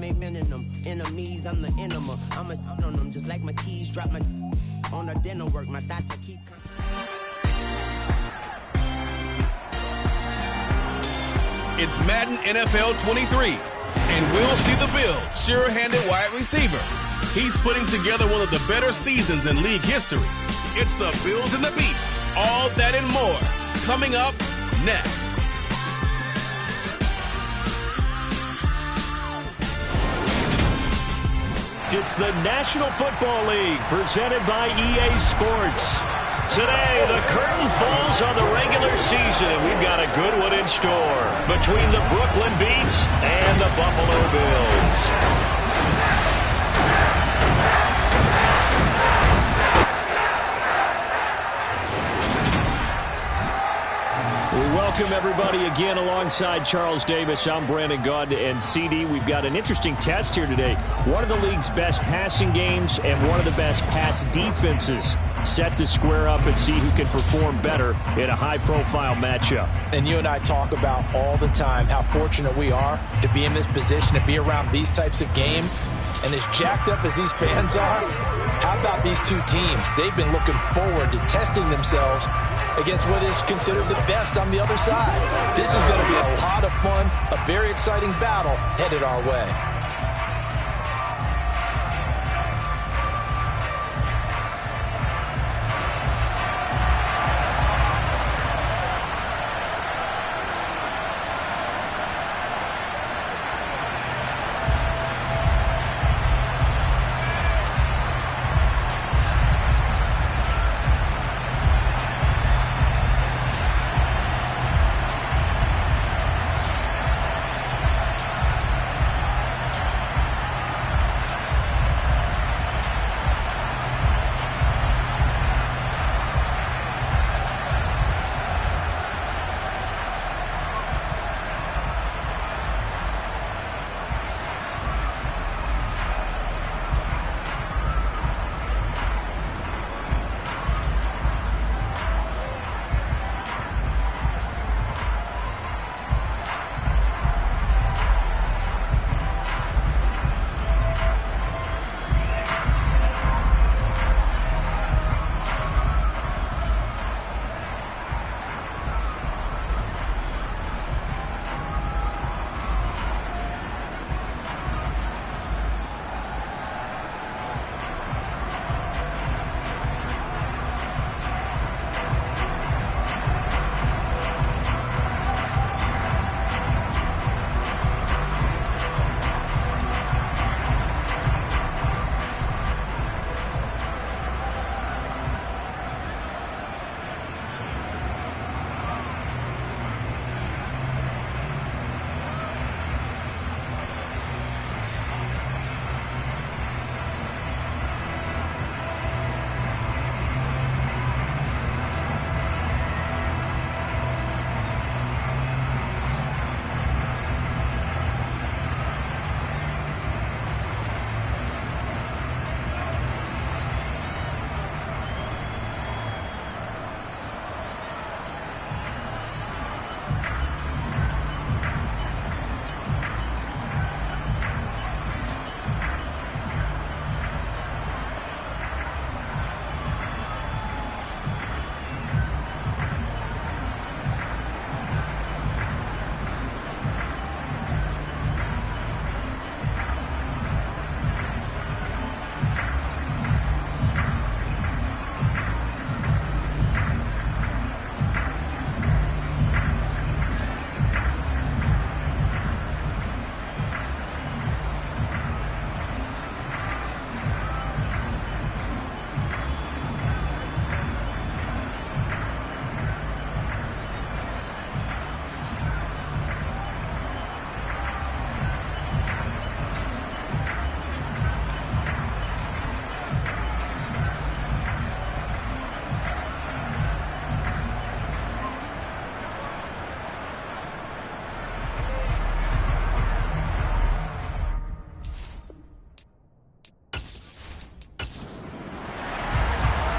ain't mending them. Enemies, I'm the enema. I'm a on them, just like my keys drop my on the dinner work. My thoughts I keep. It's Madden NFL 23, and we'll see the Bills' sure-handed wide receiver. He's putting together one of the better seasons in league history. It's the Bills and the Beats. All that and more coming up next. It's the National Football League presented by EA Sports. Today, the curtain falls on the regular season, and we've got a good one in store between the Brooklyn Beats and the Buffalo Bills. We welcome everybody again alongside Charles Davis. I'm Brandon Gaud and CD. We've got an interesting test here today. One of the league's best passing games and one of the best pass defenses set to square up and see who can perform better in a high-profile matchup. And you and I talk about all the time how fortunate we are to be in this position, to be around these types of games. And as jacked up as these fans are, how about these two teams? They've been looking forward to testing themselves against what is considered the best on the other side. This is going to be a lot of fun, a very exciting battle headed our way.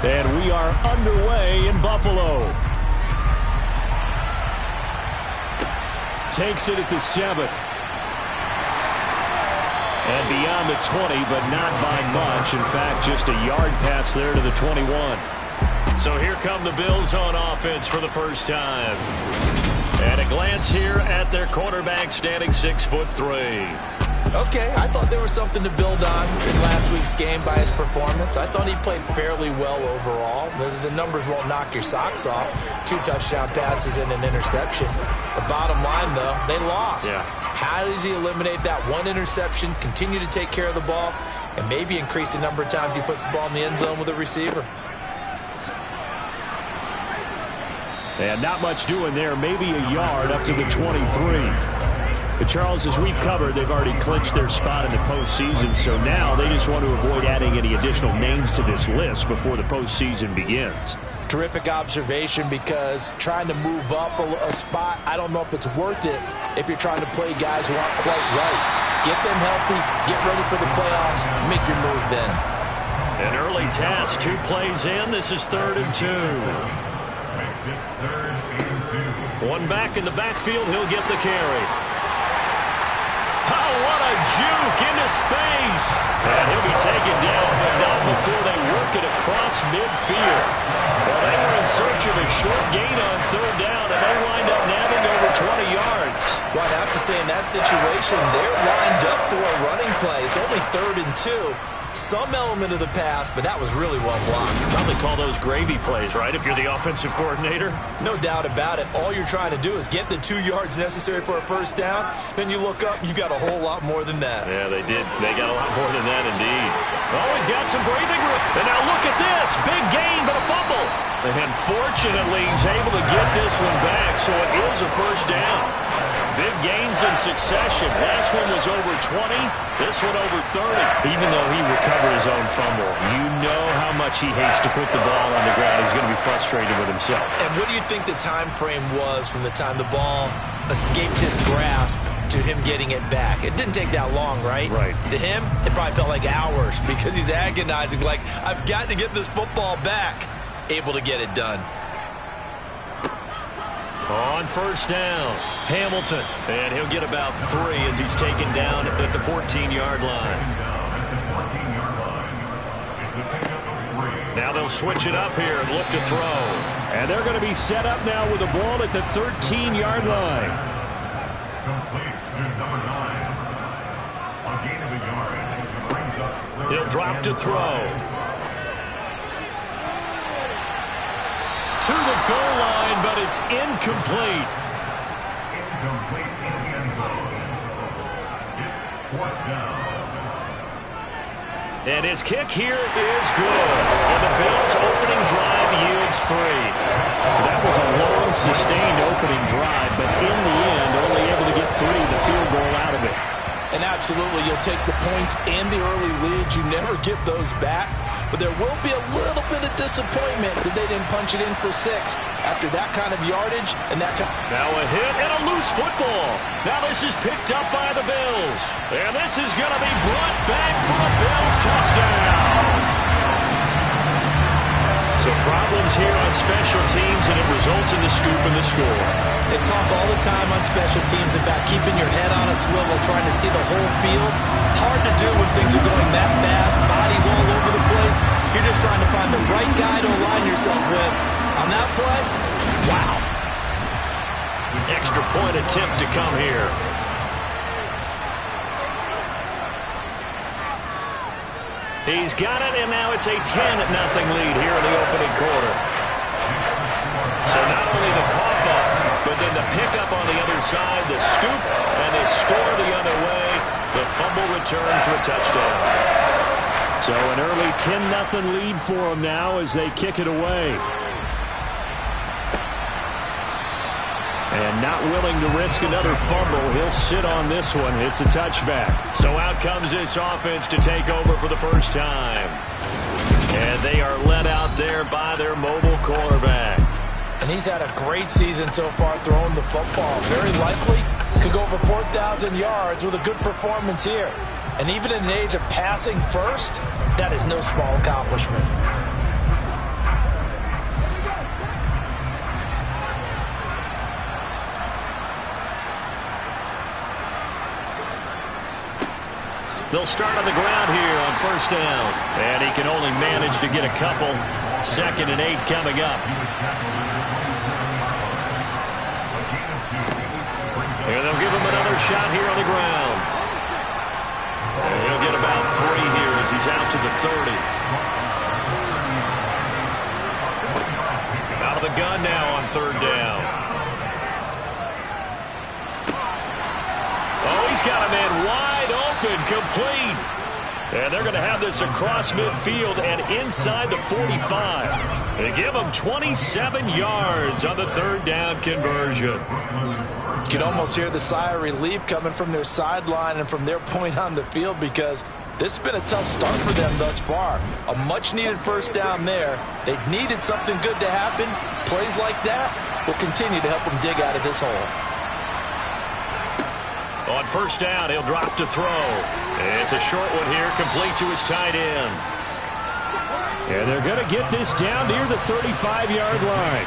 And we are underway in Buffalo. Takes it at the 7. And beyond the 20, but not by much. In fact, just a yard pass there to the 21. So here come the Bills on offense for the first time. And a glance here at their quarterback, standing 6'3". Okay, I thought there was something to build on in last week's game by his performance. I thought he played fairly well overall. The numbers won't knock your socks off. 2 touchdown passes and an interception. The bottom line, though, they lost. Yeah. How does he eliminate that 1 interception, continue to take care of the ball, and maybe increase the number of times he puts the ball in the end zone with a receiver? And not much doing there. Maybe a yard up to the 23. But Charles, as we've covered, they've already clinched their spot in the postseason, so now they just want to avoid adding any additional names to this list before the postseason begins. Terrific observation, because trying to move up a spot, I don't know if it's worth it if you're trying to play guys who aren't quite right. Get them healthy, get ready for the playoffs, make your move then. An early task, 2 plays in. This is 3rd and 2. 1 back in the backfield, he'll get the carry. Oh, what a juke into space. And he'll be taken down, but not before they work it across midfield. Well, they were in search of a short gain on 3rd down, and they wind up nabbing over 20 yards. Well, I'd have to say in that situation, they're lined up for a running play. It's only 3rd and 2. Some element of the pass, but that was really well blocked. Probably call those gravy plays, right, if you're the offensive coordinator? No doubt about it. All you're trying to do is get the 2 yards necessary for a first down. Then you look up, you got a whole lot more than that. Yeah, they did. They got a lot more than that, indeed. Always got some breathing room. And now look at this. Big gain, but a fumble. And fortunately, he's able to get this one back, so it is a first down. Big gains in succession. Last one was over 20. This one over 30. Even though he recovered his own fumble, you know how much he hates to put the ball on the ground. He's going to be frustrated with himself. And what do you think the time frame was from the time the ball escaped his grasp to him getting it back? It didn't take that long, right? Right. To him, it probably felt like hours, because he's agonizing, like, I've got to get this football back. Able to get it done. On first down, Hamilton. And he'll get about 3 as he's taken down at the 14-yard line. Now they'll switch it up here and look to throw. And they're going to be set up now with the ball at the 13-yard line. He'll drop to throw. To the goal line, but it's incomplete. It's 4th down. And his kick here is good. And the Bills' opening drive yields 3. That was a long, sustained opening drive, but in the end, only able to get 3, the field goal out of it. And absolutely, you'll take the points and the early leads. You never get those back. But there will be a little bit of disappointment that they didn't punch it in for 6 after that kind of yardage and that kind. Now a hit and a loose football. Now this is picked up by the Bills. And this is going to be brought back for a Bills touchdown. So problems here on special teams, and it results in the scoop and the score. They talk all the time on special teams about keeping your head on a swivel, trying to see the whole field. Hard to do when things are going that fast, bodies all over the place. You're just trying to find the right guy to align yourself with. On that play, wow. Extra point attempt to come here. He's got it, and now it's a 10-0 lead here in the opening quarter. So not only the cough up, but then the pickup on the other side, the scoop, and they score the other way. The fumble return for a touchdown. So an early 10-0 lead for them now as they kick it away. And not willing to risk another fumble. He'll sit on this one. It's a touchback. So out comes this offense to take over for the first time. And they are led out there by their mobile quarterback. And he's had a great season so far throwing the football. Very likely could go over 4,000 yards with a good performance here. And even in an age of passing first, that is no small accomplishment. They'll start on the ground here on first down. And he can only manage to get a couple. 2nd and 8 coming up. And they'll give him another shot here on the ground. And he'll get about 3 here as he's out to the 30. Out of the gun now on 3rd down. Oh, he's got a man wide open, complete. And they're going to have this across midfield and inside the 45. They give him 27 yards on the 3rd down conversion. You can almost hear the sigh of relief coming from their sideline and from their point on the field, because this has been a tough start for them thus far. A much-needed first down there. They needed something good to happen. Plays like that will continue to help them dig out of this hole. On first down, he'll drop to throw. It's a short one here, complete to his tight end. And they're going to get this down near the 35-yard line.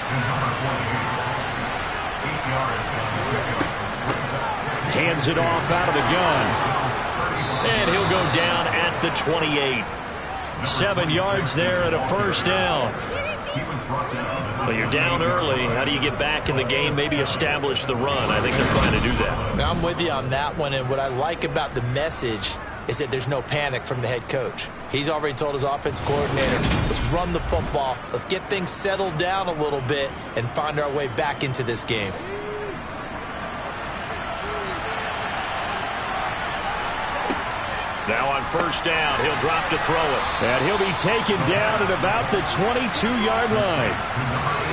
Hands it off out of the gun. And he'll go down at the 28. 7 yards there at a first down. But you're down early. How do you get back in the game, maybe establish the run? I think they're trying to do that. Now, I'm with you on that one, and what I like about the message is that there's no panic from the head coach. He's already told his offensive coordinator, let's run the football, let's get things settled down a little bit and find our way back into this game. Now on first down, he'll drop to throw it. And he'll be taken down at about the 22-yard line.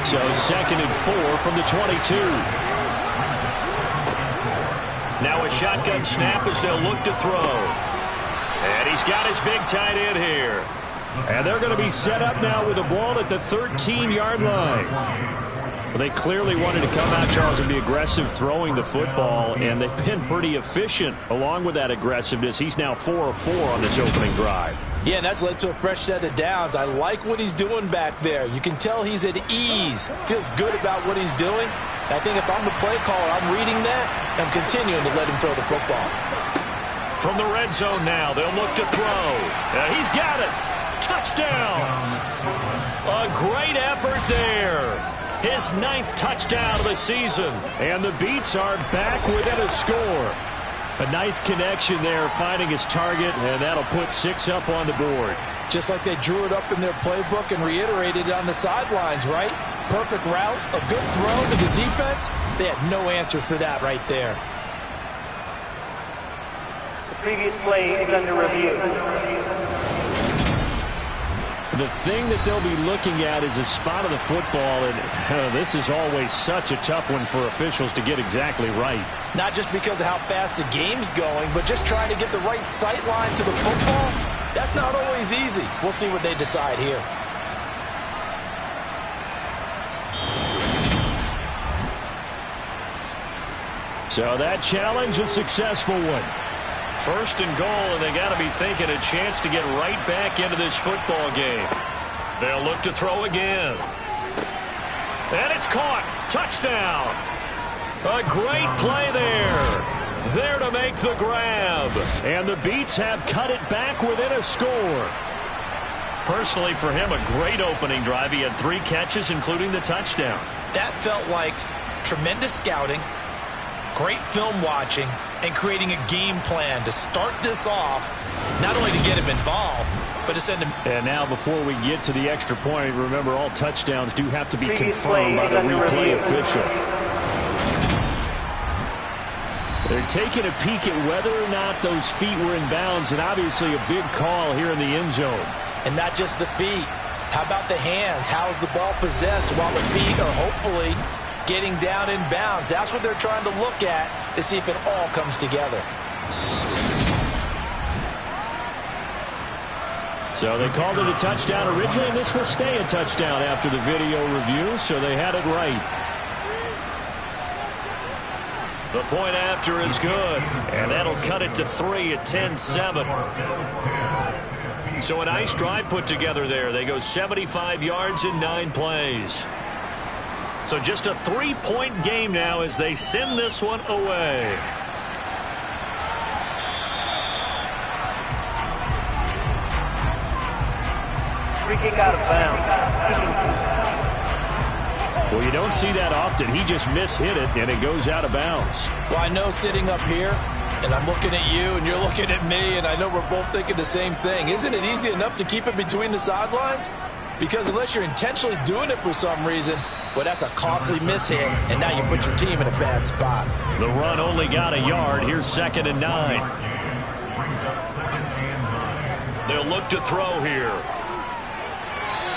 So 2nd and 4 from the 22. Now a shotgun snap as they'll look to throw. And he's got his big tight end here. And they're going to be set up now with the ball at the 13-yard line. Well, they clearly wanted to come out, Charles, and be aggressive throwing the football, and they've been pretty efficient along with that aggressiveness. He's now 4 of 4 on this opening drive. Yeah, and that's led to a fresh set of downs. I like what he's doing back there. You can tell he's at ease, feels good about what he's doing. I think if I'm the play caller, I'm reading that, and I'm continuing to let him throw the football. From the red zone now, they'll look to throw. And he's got it. Touchdown. A great effort there. His 9th touchdown of the season. And the Beats are back within a score. A nice connection there, finding his target, and that'll put 6 up on the board. Just like they drew it up in their playbook and reiterated it on the sidelines, right? Perfect route, a good throw to the defense. They had no answer for that right there. The previous play is under review. The thing that they'll be looking at is a spot of the football, and this is always such a tough one for officials to get exactly right. Not just because of how fast the game's going, but just trying to get the right sight line to the football. That's not always easy. We'll see what they decide here. So that challenge, a successful one. 1st and goal, and they got to be thinking a chance to get right back into this football game. They'll look to throw again. And it's caught. Touchdown. A great play there. There to make the grab. And the Beats have cut it back within a score. Personally, for him, a great opening drive. He had 3 catches, including the touchdown. That felt like tremendous scouting, great film watching, and creating a game plan to start this off, not only to get him involved, but to send him. And now before we get to the extra point, remember all touchdowns do have to be confirmed by the replay official. They're taking a peek at whether or not those feet were in bounds, and obviously a big call here in the end zone. And not just the feet. How about the hands? How is the ball possessed while the feet are hopefully getting down in bounds? That's what they're trying to look at to see if it all comes together. So they called it a touchdown originally, and this will stay a touchdown after the video review, so they had it right. The point after is good, and that'll cut it to 3 at 10-7. So a nice drive put together there. They go 75 yards in 9 plays. So just a 3-point game now as they send this one away. Free kick out of bounds. Well, you don't see that often. He just mishit it, and it goes out of bounds. Well, I know sitting up here, and I'm looking at you, and you're looking at me, and I know we're both thinking the same thing. Isn't it easy enough to keep it between the sidelines? Because unless you're intentionally doing it for some reason, well, that's a costly mishit, and now you put your team in a bad spot. The run only got a yard. Here's 2nd and 9. They'll look to throw here.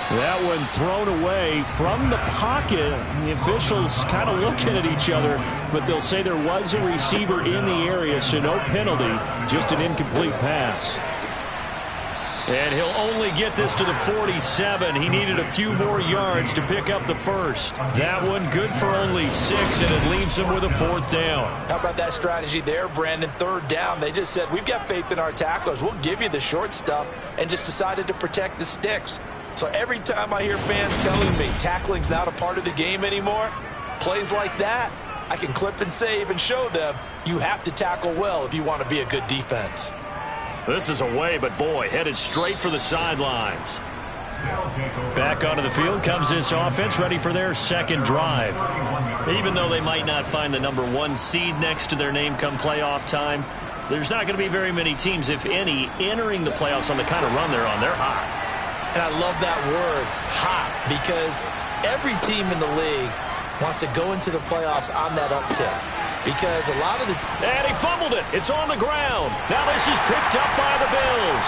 That one thrown away from the pocket. The officials kind of looking at each other, but they'll say there was a receiver in the area, so no penalty, just an incomplete pass. And he'll only get this to the 47. He needed a few more yards to pick up the first. That one good for only 6, and it leaves him with a 4th down. How about that strategy there, Brandon? 3rd down. They just said, we've got faith in our tacklers. We'll give you the short stuff, and just decided to protect the sticks. So every time I hear fans telling me tackling's not a part of the game anymore, plays like that, I can clip and save and show them you have to tackle well if you want to be a good defense. This is away, but boy, headed straight for the sidelines. Back onto the field comes this offense, ready for their 2nd drive. Even though they might not find the number 1 seed next to their name come playoff time, there's not going to be very many teams, if any, entering the playoffs on the kind of run they're on. They're hot. And I love that word, hot, because every team in the league wants to go into the playoffs on that uptick. Because a lot of the... And he fumbled it. It's on the ground. Now this is picked up by the Bills.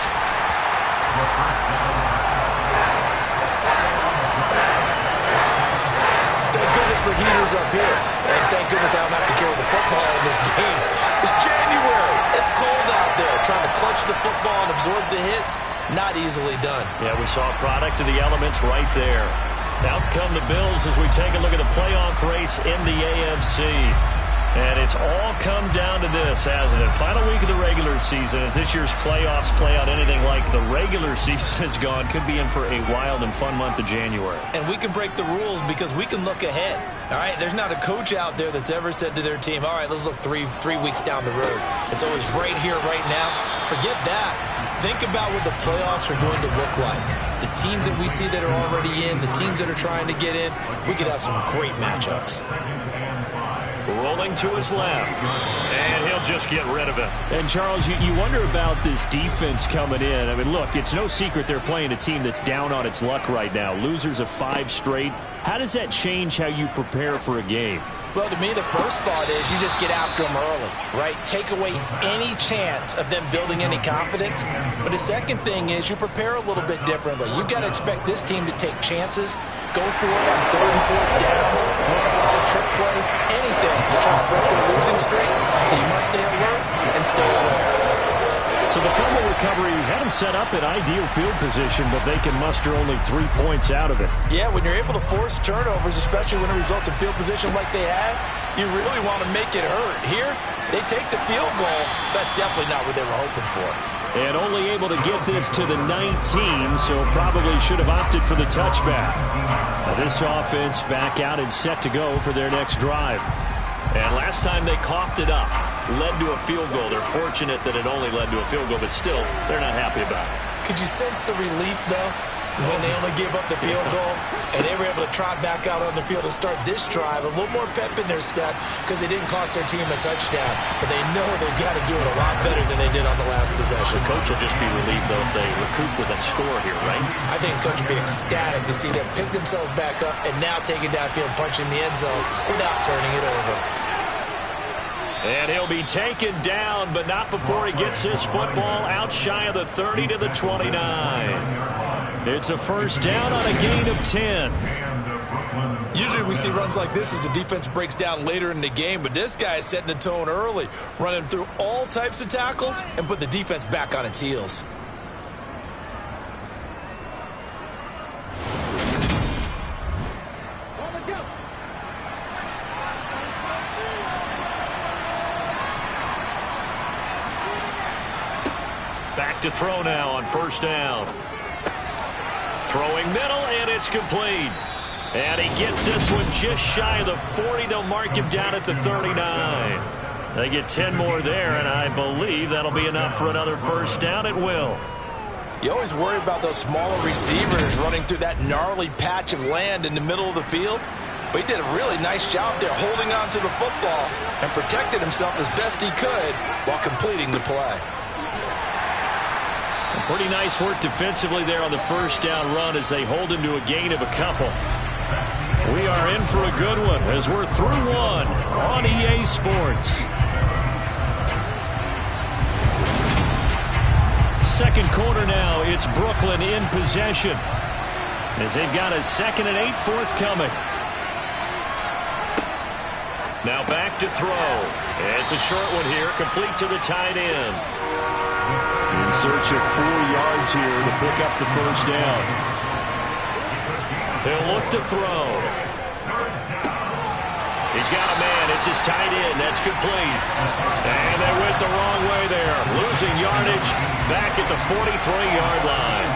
Thank goodness for heaters up here. And thank goodness I don't have to carry the football in this game. It's January. It's cold out there. Trying to clutch the football and absorb the hits, not easily done. Yeah, we saw a product of the elements right there. Out come the Bills as we take a look at the playoff race in the AFC. And it's all come down to this, hasn't it? Final week of the regular season. As this year's playoffs play out anything like the regular season has gone, could be in for a wild and fun month of January. And we can break the rules because we can look ahead. All right, there's not a coach out there that's ever said to their team, all right, let's look three weeks down the road. It's always right here, right now. Forget that. Think about what the playoffs are going to look like. The teams that we see that are already in, the teams that are trying to get in, we could have some great matchups. Rolling to his left, and he'll just get rid of it. And, Charles, you wonder about this defense coming in. I mean, look, it's no secret they're playing a team that's down on its luck right now. Losers of 5 straight. How does that change how you prepare for a game? Well, to me, the first thought is you just get after them early, right? Take away any chance of them building any confidence. But the second thing is you prepare a little bit differently. You've got to expect this team to take chances, go for it on 3rd and 4th downs, run a lot of trick plays, anything to try to break their losing streak. So you must stay alert and stay aware. So the fumble recovery had them set up in ideal field position, but they can muster only 3 points out of it. Yeah, when you're able to force turnovers, especially when it results in field position like they had, you really want to make it hurt. Here, they take the field goal. That's definitely not what they were hoping for. And only able to get this to the 19, so probably should have opted for the touchback. Now this offense back out and set to go for their next drive. And last time they coughed it up, led to a field goal. They're fortunate that it only led to a field goal, but still, they're not happy about it. Could you sense the relief, though, when they only gave up the field goal and they were able to trot back out on the field and start this drive? A little more pep in their step because they didn't cost their team a touchdown, but they know they've got to do it a lot better than they did on the last possession. The coach will just be relieved, though, if they recoup with a score here, right? I think the coach will be ecstatic to see them pick themselves back up and now take it downfield, punching the end zone without turning it over. And he'll be taken down, but not before he gets this football out shy of the 30 to the 29. It's a first down on a gain of 10. Usually we see runs like this as the defense breaks down later in the game, but this guy is setting the tone early, running through all types of tackles and put the defense back on its heels. Back to throw now on first down. Throwing middle, and it's complete. And he gets this one just shy of the 40. They'll mark him down at the 39. They get 10 more there, and I believe that'll be enough for another first down. It will. You always worry about those smaller receivers running through that gnarly patch of land in the middle of the field. But he did a really nice job there holding on to the football and protected himself as best he could while completing the play. Pretty nice work defensively there on the first down run as they hold him to a gain of a couple. We are in for a good one as we're through one on EA Sports. Second quarter now, it's Brooklyn in possession as they've got a 2nd and 8 forthcoming. Now back to throw. It's a short one here, complete to the tight end. In search of 4 yards here to pick up the first down. They'll look to throw. He's got a man. It's his tight end. That's complete. And they went the wrong way there. Losing yardage back at the 43-yard line.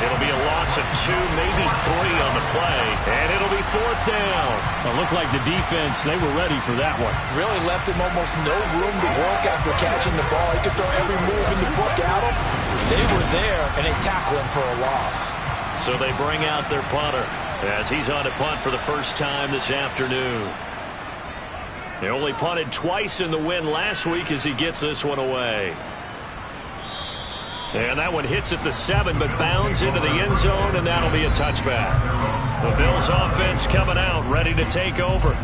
It'll be a loss of 2, maybe 3 on the play. And it'll be 4th down. It looked like the defense, they were ready for that one. Really left him almost no room to work after catching the ball. He could throw every move in the book at him. They were there, and they tackle him for a loss. So they bring out their punter as he's on to punt for the first time this afternoon. They only punted twice in the win last week as he gets this one away. And that one hits at the 7, but bounds into the end zone, and that'll be a touchback. The Bills offense coming out, ready to take over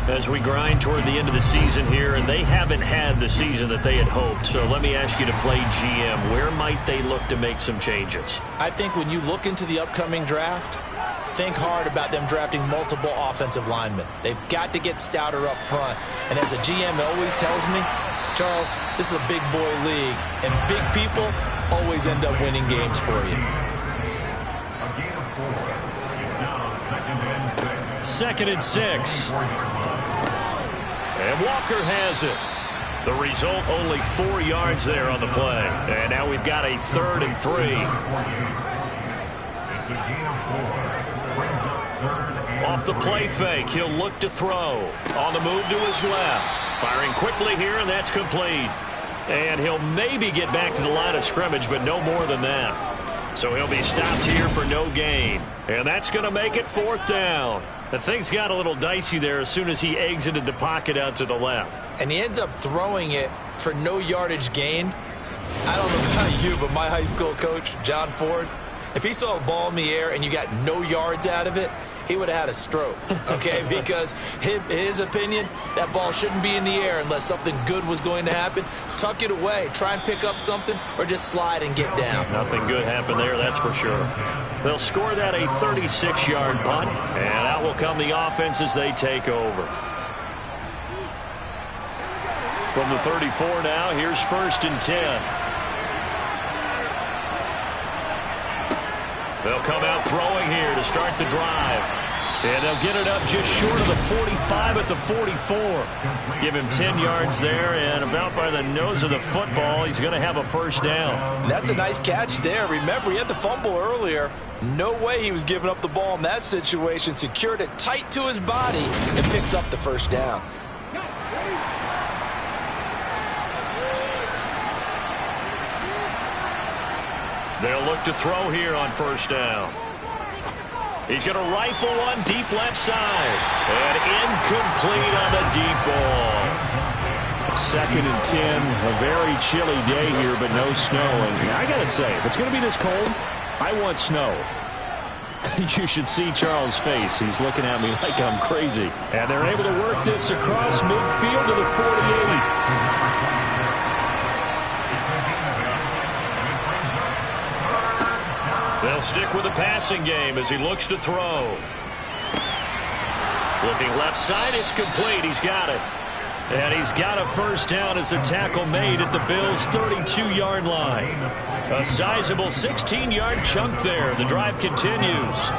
as we grind toward the end of the season here, and they haven't had the season that they had hoped. So let me ask you to play GM. Where might they look to make some changes? I think when you look into the upcoming draft, think hard about them drafting multiple offensive linemen. They've got to get stouter up front. And as a GM always tells me, Charles, this is a big boy league, and big people always end up winning games for you. 2nd and 6. And Walker has it. The result, only 4 yards there on the play. And now we've got a 3rd and 3. Off the play fake, he'll look to throw. On the move to his left. Firing quickly here, and that's complete. And he'll maybe get back to the line of scrimmage, but no more than that. So he'll be stopped here for no gain. And that's going to make it 4th down. The things got a little dicey there as soon as he exited the pocket out to the left. And he ends up throwing it for no yardage gained. I don't know about you, but my high school coach, John Ford, if he saw a ball in the air and you got no yards out of it, he would have had a stroke, okay? Because his opinion, that ball shouldn't be in the air unless something good was going to happen. Tuck it away, try and pick up something, or just slide and get down. Nothing good happened there, that's for sure. They'll score that a 36-yard punt, and out will come the offense as they take over. From the 34 now, here's 1st and 10. They'll come out throwing here to start the drive. And they'll get it up just short of the 45 at the 44. Give him 10 yards there, and about by the nose of the football, he's going to have a 1st down. That's a nice catch there. Remember, he had the fumble earlier. No way he was giving up the ball in that situation. Secured it tight to his body and picks up the 1st down. They'll look to throw here on 1st down. He's going to rifle one deep left side. And incomplete on the deep ball. 2nd and 10. A very chilly day here, but no snow. And I got to say, if it's going to be this cold, I want snow. You should see Charles' face. He's looking at me like I'm crazy. And they're able to work this across midfield to the 48. They'll stick with the passing game as he looks to throw. Looking left side, it's complete. He's got it. And he's got a 1st down as the tackle made at the Bills' 32-yard line. A sizable 16-yard chunk there. The drive continues.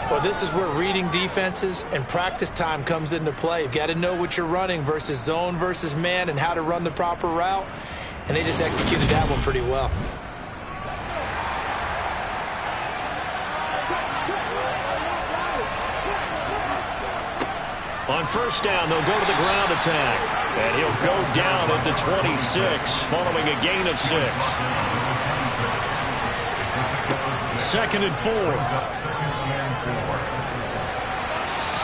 Well, this is where reading defenses and practice time comes into play. You've got to know what you're running versus zone versus man and how to run the proper route. And they just executed that one pretty well. On 1st down, they'll go to the ground attack. And he'll go down at the 26 following a gain of 6. 2nd and 4.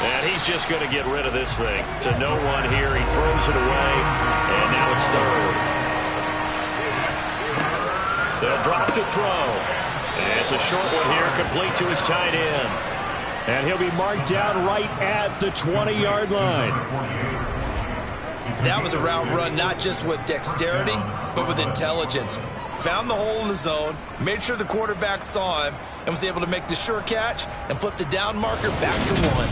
And he's just going to get rid of this thing. To no one here. He throws it away. And now it's 3rd. They'll drop to throw. And it's a short one here, complete to his tight end. And he'll be marked down right at the 20-yard line. That was a route run not just with dexterity, but with intelligence. Found the hole in the zone, made sure the quarterback saw him, and was able to make the sure catch and flip the down marker back to 1.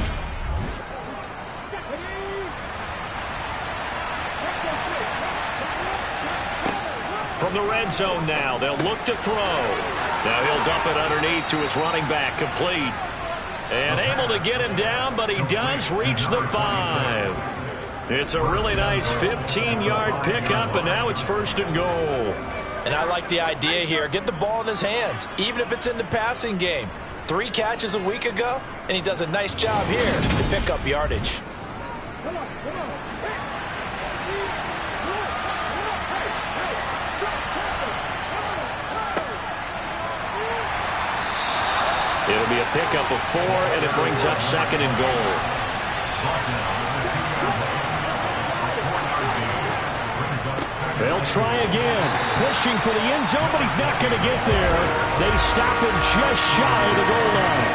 From the red zone now, they'll look to throw. Now he'll dump it underneath to his running back, complete. And able to get him down, but he does reach the 5. It's a really nice 15-yard pickup, and now it's 1st and goal. And I like the idea here. Get the ball in his hands, even if it's in the passing game. 3 catches a week ago, and he does a nice job here to pick up yardage. It'll be a pickup of 4, and it brings up 2nd and goal. They'll try again. Pushing for the end zone, but he's not going to get there. They stop him just shy of the goal line.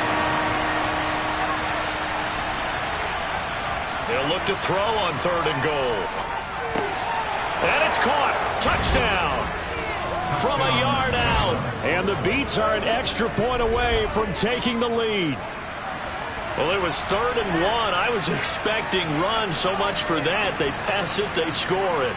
They'll look to throw on 3rd and goal. And it's caught. Touchdown. From a yard out. And the Beats are an extra point away from taking the lead. Well, it was 3rd and 1. I was expecting run, so much for that. They pass it, they score it.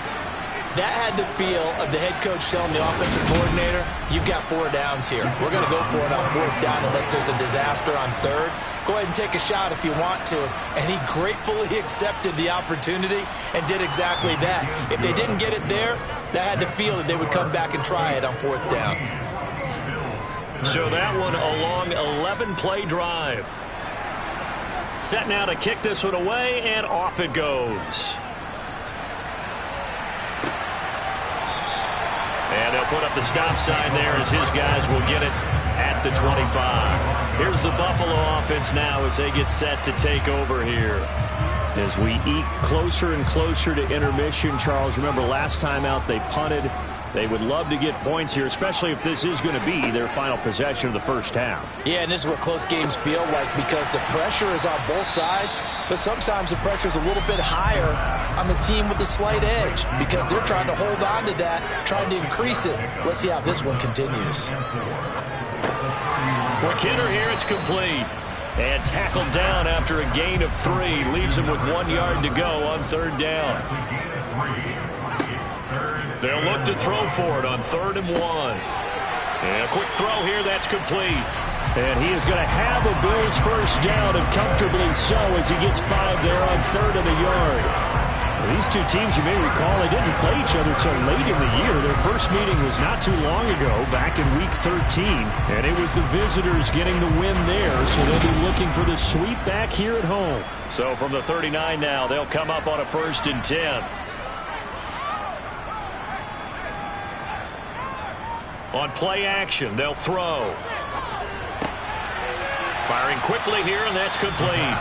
That had the feel of the head coach telling the offensive coordinator, you've got 4 downs here. We're going to go for it on 4th down unless there's a disaster on 3rd. Go ahead and take a shot if you want to. And he gratefully accepted the opportunity and did exactly that. If they didn't get it there, that had the feel that they would come back and try it on 4th down. So that one a long 11-play drive. Set now to kick this one away, and off it goes. And they'll put up the stop sign there as his guys will get it at the 25. Here's the Buffalo offense now as they get set to take over here. As we eat closer and closer to intermission, Charles, remember last time out they punted. They would love to get points here, especially if this is going to be their final possession of the first half. Yeah, and this is what close games feel like because the pressure is on both sides, but sometimes the pressure is a little bit higher on the team with the slight edge because they're trying to hold on to that, trying to increase it. Let's see how this one continues. For Kidder here, it's complete. And tackled down after a gain of 3. Leaves him with 1 yard to go on 3rd down. They'll look to throw for it on 3rd and 1. And a quick throw here, that's complete. And he is going to have a Bills first down, and comfortably so as he gets 5 there on 3rd and a yard. These two teams, you may recall, they didn't play each other till late in the year. Their first meeting was not too long ago, back in Week 13. And it was the visitors getting the win there, so they'll be looking for the sweep back here at home. So from the 39 now, they'll come up on a 1st and 10. On play action, they'll throw. Firing quickly here, and that's complete.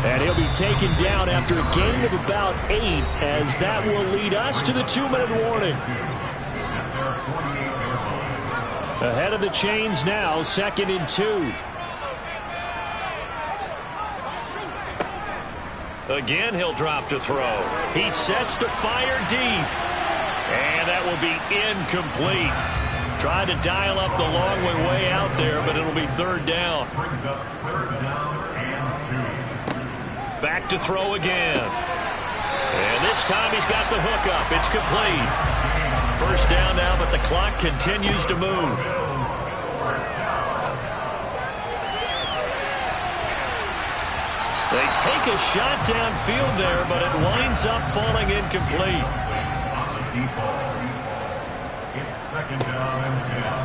And he'll be taken down after a gain of about 8, as that will lead us to the 2-minute warning. Ahead of the chains now, 2nd and 2. Again, he'll drop to throw. He sets to fire deep. And that will be incomplete. Tried to dial up the long way out there, but it'll be 3rd down. Back to throw again. And this time he's got the hook up. It's complete. 1st down now, but the clock continues to move. They take a shot downfield there, but it winds up falling incomplete.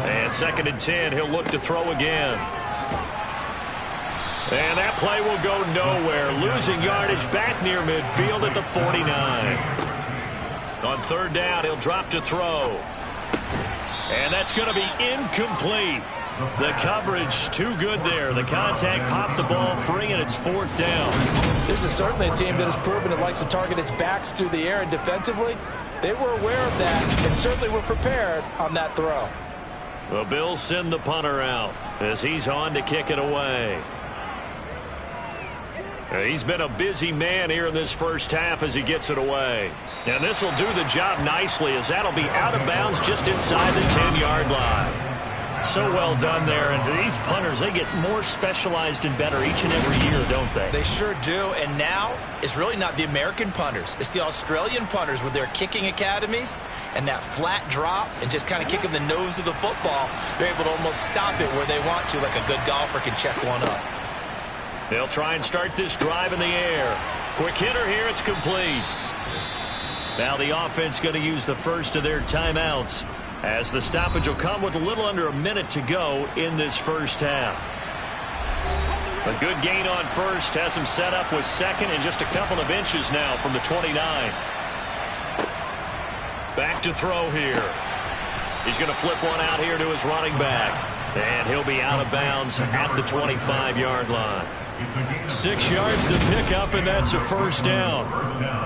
And 2nd and 10, he'll look to throw again. And that play will go nowhere. Losing yardage back near midfield at the 49. On 3rd down, he'll drop to throw. And that's going to be incomplete. The coverage too good there. The contact popped the ball free, and it's 4th down. This is certainly a team that has proven it likes to target its backs through the air, and defensively, they were aware of that and certainly were prepared on that throw. The Bills send the punter out as he's on to kick it away. He's been a busy man here in this first half as he gets it away. And this will do the job nicely as that'll be out of bounds just inside the 10-yard line. So well done there. And these punters, they get more specialized and better each and every year, don't they? They sure do. And now it's really not the American punters. It's the Australian punters with their kicking academies and that flat drop and just kind of kicking the nose of the football. They're able to almost stop it where they want to, like a good golfer can check one up. They'll try and start this drive in the air. Quick hitter here. It's complete. Now the offense going to use the first of their timeouts as the stoppage will come with a little under a minute to go in this first half. A good gain on first has him set up with second and just a couple of inches now from the 29. Back to throw here. He's going to flip one out here to his running back. And he'll be out of bounds at the 25-yard line. 6 yards to pick up, and that's a first down.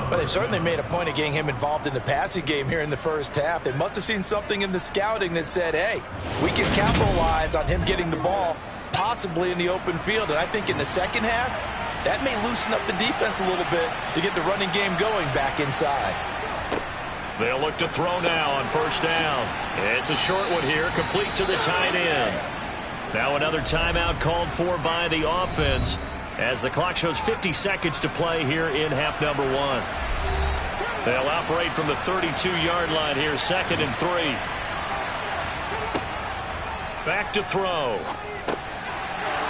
But they've certainly made a point of getting him involved in the passing game here in the first half. They must have seen something in the scouting that said, hey, we can capitalize on him getting the ball possibly in the open field. And I think in the second half, that may loosen up the defense a little bit to get the running game going back inside. They'll look to throw now on first down. It's a short one here, complete to the tight end. Now another timeout called for by the offense as the clock shows 50 seconds to play here in half number 1. They'll operate from the 32-yard line here, 2nd and 3. Back to throw.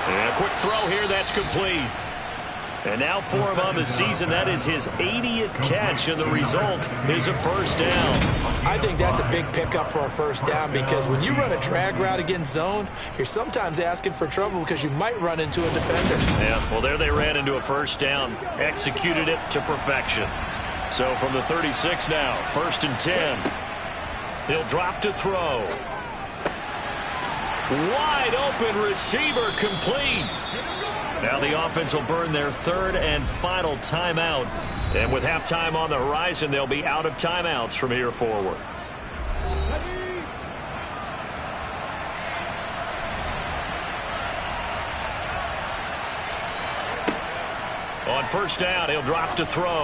And a quick throw here, that's complete. And now for him on the season, that is his 80th catch, and the result is a first down. I think that's a big pickup for a first down because when you run a drag route against zone, you're sometimes asking for trouble because you might run into a defender. Yeah, well, there they ran into a first down, executed it to perfection. So from the 36 now, 1st and 10. He'll drop to throw. Wide open receiver, complete. Now the offense will burn their 3rd and final timeout. And with halftime on the horizon, they'll be out of timeouts from here forward. On first down, he'll drop to throw.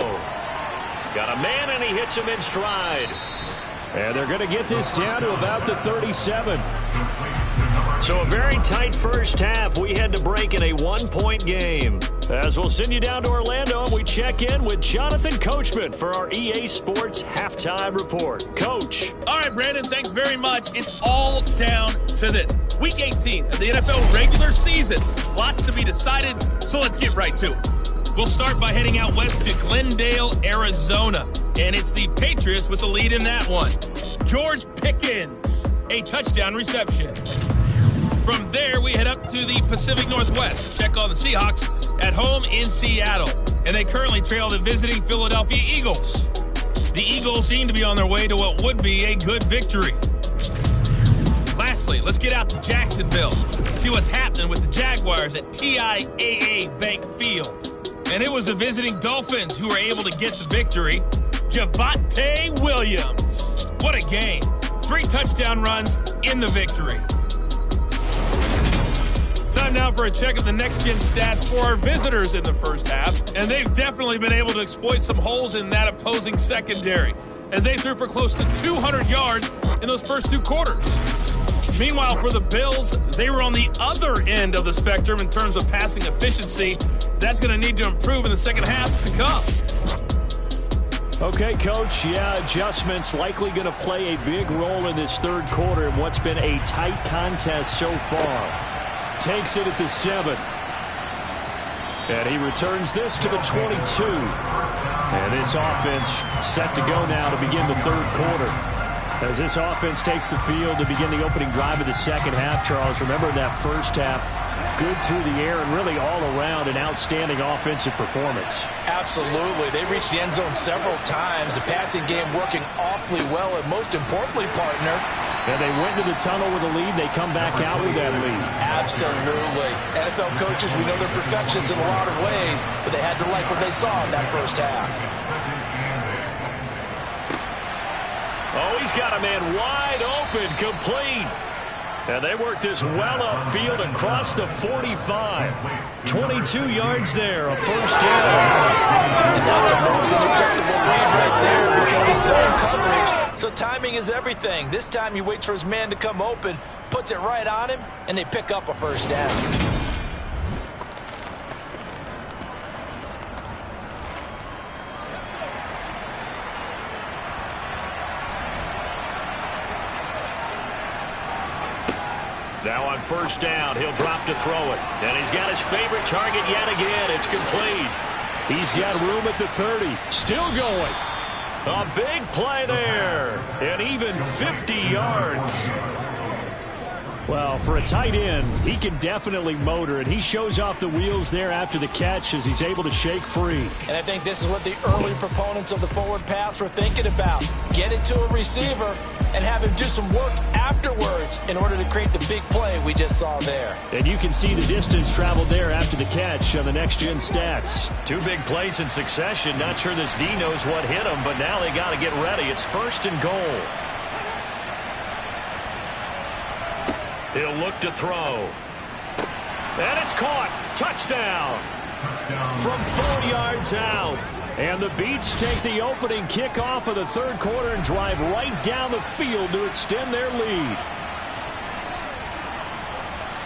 Got a man, and he hits him in stride. And they're going to get this down to about the 37. So a very tight first half. We had to break in a 1-point game. As we'll send you down to Orlando, and we check in with Jonathan Coachman for our EA Sports Halftime Report. Coach. All right, Brandon, thanks very much. It's all down to this. Week 18 of the NFL regular season. Lots to be decided, so let's get right to it. We'll start by heading out west to Glendale, Arizona. And it's the Patriots with the lead in that one. George Pickens, a touchdown reception. From there, we head up to the Pacific Northwest. Check on the Seahawks at home in Seattle. And they currently trail the visiting Philadelphia Eagles. The Eagles seem to be on their way to what would be a good victory. Lastly, let's get out to Jacksonville. See what's happening with the Jaguars at TIAA Bank Field. And it was the visiting Dolphins who were able to get the victory. Javonte Williams. What a game. 3 touchdown runs in the victory. Time now for a check of the next-gen stats for our visitors in the first half. And they've definitely been able to exploit some holes in that opposing secondary as they threw for close to 200 yards in those first 2 quarters. Meanwhile, for the Bills, they were on the other end of the spectrum in terms of passing efficiency. That's going to need to improve in the second half to come. Okay, Coach, adjustments likely going to play a big role in this third quarter in what's been a tight contest so far. Takes it at the 7. And he returns this to the 22. And this offense set to go now to begin the third quarter. As this offense takes the field to begin the opening drive of the second half, Charles, remember that first half, good through the air and really all around an outstanding offensive performance. Absolutely. They reached the end zone several times. The passing game working awfully well. And most importantly, partner, And they went to the tunnel with a lead. They come back out with that lead. Absolutely. NFL coaches, we know they're perfectionists in a lot of ways, but they had to like what they saw in that first half. Oh, he's got a man wide open, complete. And they work this well upfield across the 45. 22 yards there, a first down. And that's a more than acceptable lead right there because it's zone coverage. So timing is everything. This time he waits for his man to come open, puts it right on him, and they pick up a first down. Now on first down, he'll drop to throw it. And he's got his favorite target yet again. It's complete. He's got room at the 30. Still going. A big play there. And even 50 yards. Well, for a tight end, he can definitely motor it. He shows off the wheels there after the catch as he's able to shake free. And I think this is what the early proponents of the forward pass were thinking about. Get it to a receiver and have him do some work afterwards in order to create the big play we just saw there. And you can see the distance traveled there after the catch on the next-gen stats. Two big plays in succession. Not sure this D knows what hit him, but now they got to get ready. It's first and goal. He'll look to throw. And it's caught. Touchdown. From 4 yards out. And the Beats take the opening kickoff of the third quarter and drive right down the field to extend their lead.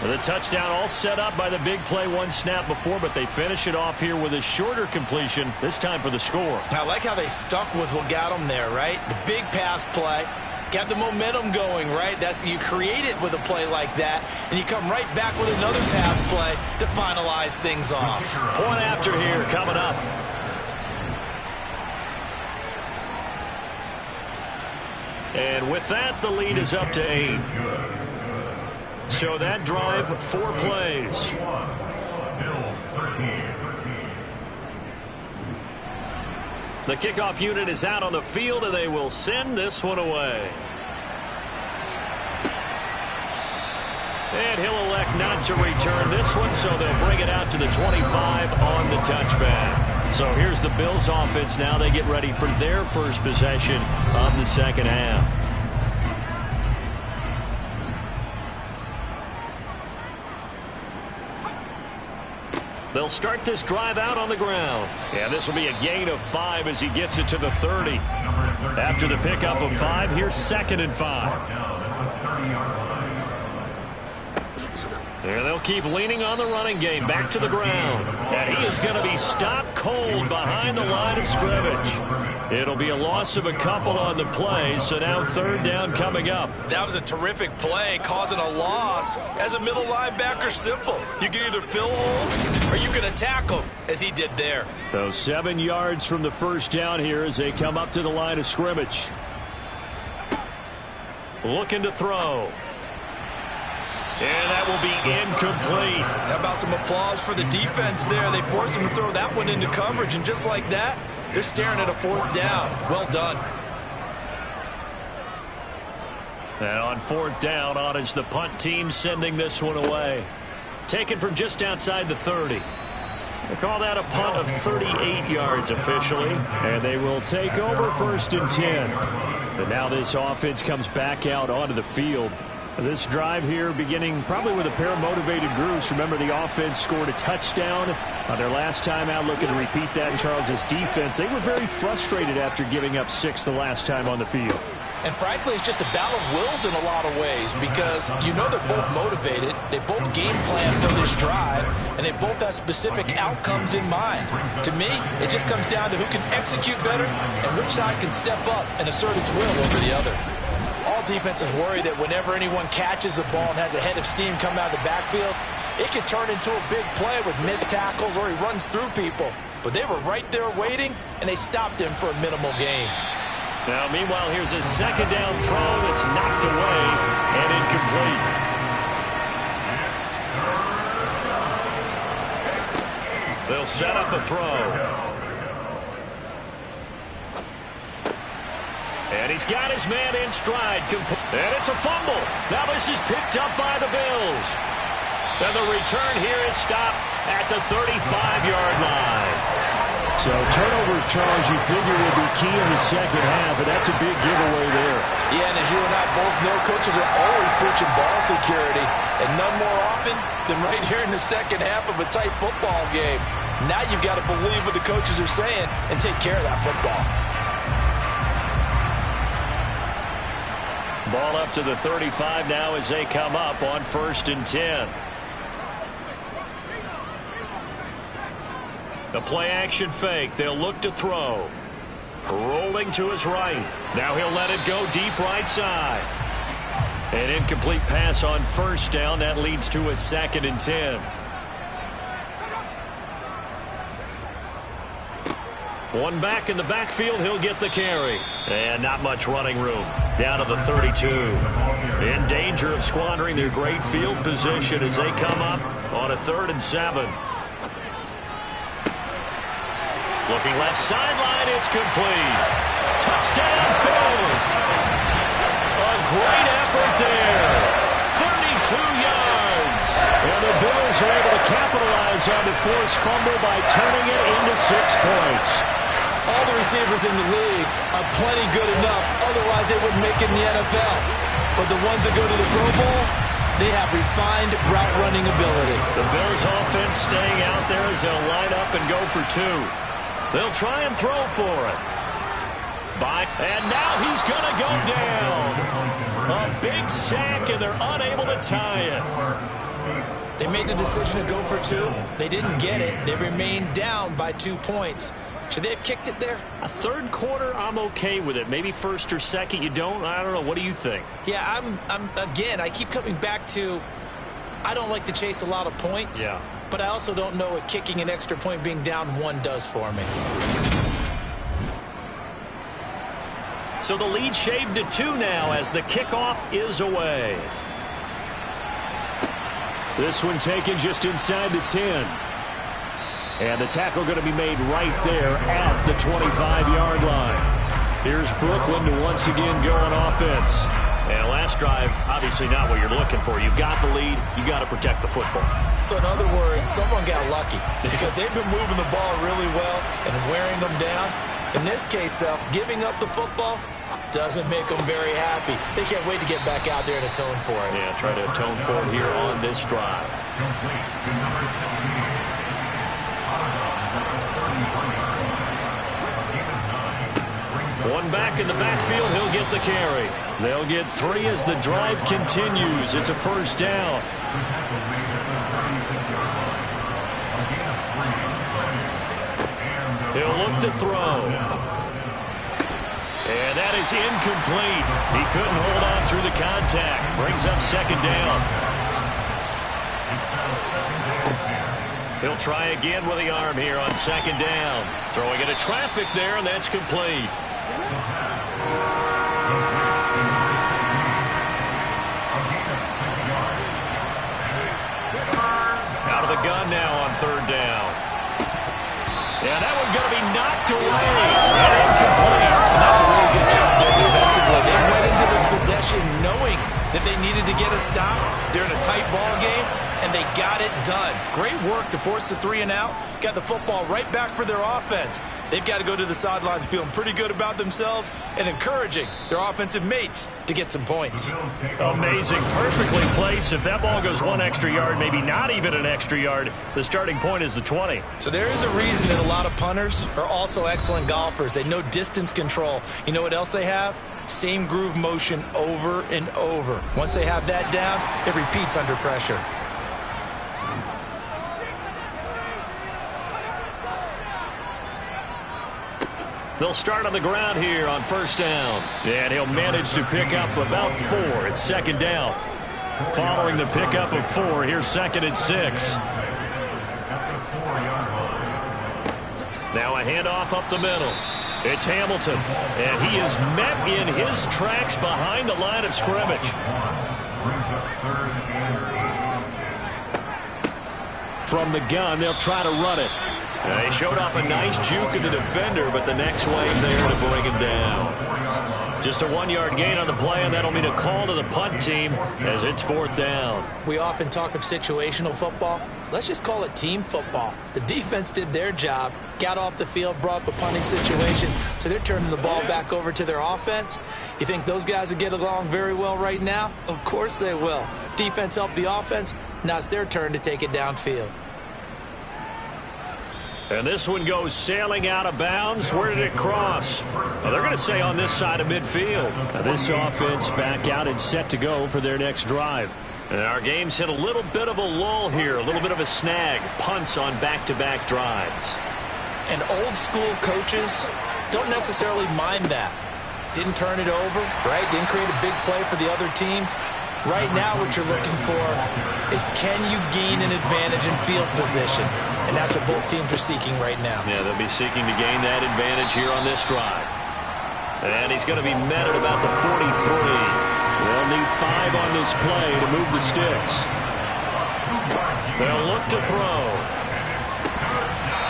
The touchdown all set up by the big play one snap before, but they finish it off here with a shorter completion, this time for the score. I like how they stuck with what got them there, right? The big pass play. Got the momentum going, right? You create it with a play like that, and you come right back with another pass play to finalize things off. Point after here coming up. And with that, the lead is up to 8. So that drive, 4 plays. The kickoff unit is out on the field, and they will send this one away. And he'll elect not to return this one, so they'll bring it out to the 25 on the touchback. So here's the Bills offense now. They get ready for their first possession of the second half. They'll start this drive out on the ground. And this will be a gain of 5 as he gets it to the 30. After the pickup of 5, here's 2nd and 5. And they'll keep leaning on the running game. Back to the ground. And he is going to be stopped cold behind the line of scrimmage. It'll be a loss of a couple on the play, so now 3rd down coming up. That was a terrific play, causing a loss. As a middle linebacker, simple. You can either fill holes or you can attack them, as he did there. So 7 yards from the first down here as they come up to the line of scrimmage. Looking to throw. And that will be incomplete. How about some applause for the defense there? They forced him to throw that one into coverage, and just like that, they're staring at a 4th down. Well done. And on 4th down, on is the punt team sending this one away. Taken from just outside the 30. They call that a punt of 38 yards officially. And they will take over 1st and 10. But now this offense comes back out onto the field. This drive here beginning probably with a pair of motivated groups. Remember, the offense scored a touchdown on their last time out, looking to repeat that in Charles's defense. They were very frustrated after giving up 6 the last time on the field. And frankly, it's just a battle of wills in a lot of ways because you know they're both motivated, they both game plan for this drive, and they both have specific outcomes in mind. To me, it just comes down to who can execute better and which side can step up and assert its will over the other. All defenses worry that whenever anyone catches the ball and has a head of steam coming out of the backfield, it can turn into a big play with missed tackles or he runs through people. But they were right there waiting, and they stopped him for a minimal gain. Now, meanwhile, here's a 2nd down throw that's knocked away and incomplete. They'll set up a throw. And He's got his man in stride. And it's a fumble. Now this is picked up by the Bills. And the return here is stopped at the 35-yard line. So turnovers, Charles, you figure will be key in the second half, and that's a big giveaway there. Yeah, and as you and I both know, coaches are always preaching ball security, and none more often than right here in the second half of a tight football game. Now you've got to believe what the coaches are saying and take care of that football. Ball up to the 35 now as they come up on 1st and 10. The play-action fake. They'll look to throw. Rolling to his right. Now he'll let it go deep right side. An incomplete pass on 1st down. That leads to a 2nd and 10. One back in the backfield. He'll get the carry. And not much running room. Down to the 32. In danger of squandering their great field position as they come up on a 3rd and 7. Looking left sideline, it's complete. Touchdown, Bills. A great effort there. 32 yards. And the Bills are able to capitalize on the forced fumble by turning it into 6 points. All the receivers in the league are plenty good enough. Otherwise, they wouldn't make it in the NFL. But the ones that go to the Pro Bowl, they have refined route running ability. The Bills offense staying out there as they'll line up and go for 2. They'll try and throw for it. And now he's going to go down. A big sack, and they're unable to tie it. They made the decision to go for 2. They didn't get it. They remained down by 2 points. Should they have kicked it there? A 3rd quarter, I'm okay with it. Maybe 1st or 2nd, you don't. I don't know. What do you think? Yeah, again, I keep coming back to I don't like to chase a lot of points. Yeah. But I also don't know what kicking an extra point being down 1 does for me. So the lead shaved to 2 now as the kickoff is away. This one taken just inside the 10. And the tackle going to be made right there at the 25-yard line. Here's Brooklyn to once again go on offense. And last drive, obviously not what you're looking for. You've got the lead. You got to protect the football. So in other words, someone got lucky because they've been moving the ball really well and wearing them down. In this case, though, giving up the football doesn't make them very happy. They can't wait to get back out there and atone for it. Yeah, try to atone for it here on this drive. One back in the backfield, he'll get the carry. They'll get 3 as the drive continues. It's a 1st down. He'll look to throw. And that is incomplete. He couldn't hold on through the contact. Brings up 2nd down. He'll try again with the arm here on 2nd down. Throwing into traffic there, and that's complete. Out of the gun now on 3rd down. Yeah, that one's going to be knocked away. And incomplete. And that's a really good job there defensively. They went into this possession knowing that they needed to get a stop. They're in a tight ball game, and they got it done. Great work to force the 3 and out. Got the football right back for their offense. They've got to go to the sidelines feeling pretty good about themselves and encouraging their offensive mates to get some points. Amazing. Perfectly placed. If that ball goes 1 extra yard, maybe not even an extra yard, the starting point is the 20. So there is a reason that a lot of punters are also excellent golfers. They know distance control. You know what else they have? Same groove motion over and over. Once they have that down, it repeats under pressure. They'll start on the ground here on 1st down. And he'll manage to pick up about 4. It's 2nd down. Following the pickup of 4, here's 2nd and 6. Now a handoff up the middle. It's Hamilton. And he is met in his tracks behind the line of scrimmage. From the gun, they'll try to run it. They showed off a nice juke of the defender, but the next wave there to bring him down. Just a 1-yard gain on the play, and that'll mean a call to the punt team as it's 4th down. We often talk of situational football. Let's just call it team football. The defense did their job, got off the field, brought up a punting situation, so they're turning the ball back over to their offense. You think those guys will get along very well right now? Of course they will. Defense helped the offense. Now it's their turn to take it downfield. And this one goes sailing out of bounds. Where did it cross? Well, they're going to say on this side of midfield. Now this offense back out and set to go for their next drive. And our game's hit a little bit of a lull here, a little bit of a snag. Punts on back-to-back drives. And old-school coaches don't necessarily mind that. Didn't turn it over, right? Didn't create a big play for the other team. Right now what you're looking for is, can you gain an advantage in field position? And that's what both teams are seeking right now. Yeah, they'll be seeking to gain that advantage here on this drive. And he's going to be met at about the 43. They'll need 5 on this play to move the sticks. They'll look to throw.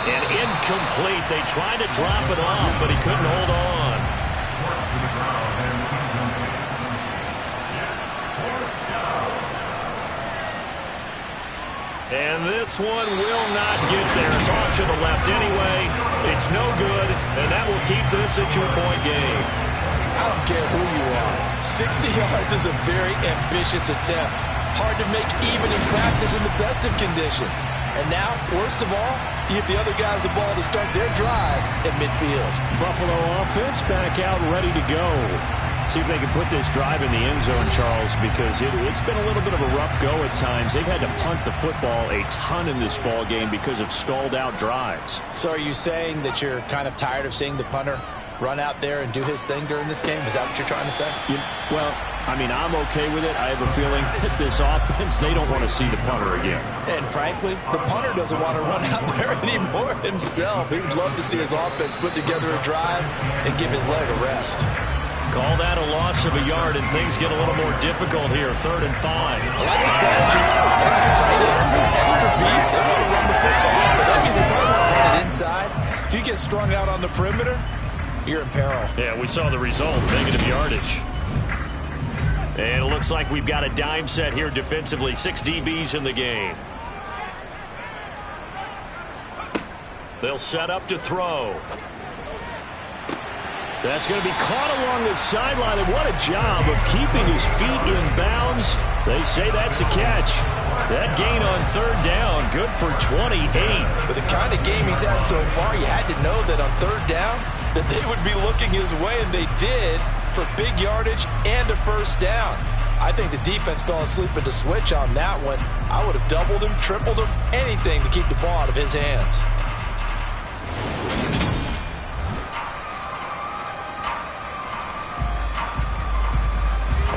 And incomplete. They tried to drop it off, but he couldn't hold on. And this one will not get there. It's off to the left anyway. It's no good, and that will keep this a 2-point game. I don't care who you are. 60 yards is a very ambitious attempt. Hard to make even in practice in the best of conditions. And now, worst of all, you give the other guys the ball to start their drive at midfield. Buffalo offense back out ready to go. See if they can put this drive in the end zone, Charles, because it's been a little bit of a rough go at times. They've had to punt the football a ton in this ball game because of stalled-out drives. So are you saying that you're kind of tired of seeing the punter run out there and do his thing during this game? Is that what you're trying to say? Well, I mean, I'm okay with it. I have a feeling that this offense, they don't want to see the punter again. And frankly, the punter doesn't want to run out there anymore himself. He would love to see his offense put together a drive and give his leg a rest. Call that a loss of a yard, and things get a little more difficult here. 3rd and 5. I like the strategy. Extra tight ends, extra beef. They want to run the football. But that means they probably want to run it inside. If you get strung out on the perimeter, you're in peril. Yeah, we saw the result, negative yardage. And it looks like we've got a dime set here defensively. 6 DBs in the game. They'll set up to throw. That's going to be caught along the sideline, and what a job of keeping his feet in bounds. They say that's a catch. That gain on 3rd down, good for 28. With the kind of game he's had so far, you had to know that on 3rd down, that they would be looking his way, and they did, for big yardage and a 1st down. I think the defense fell asleep at the switch on that one. I would have doubled him, tripled him, anything to keep the ball out of his hands.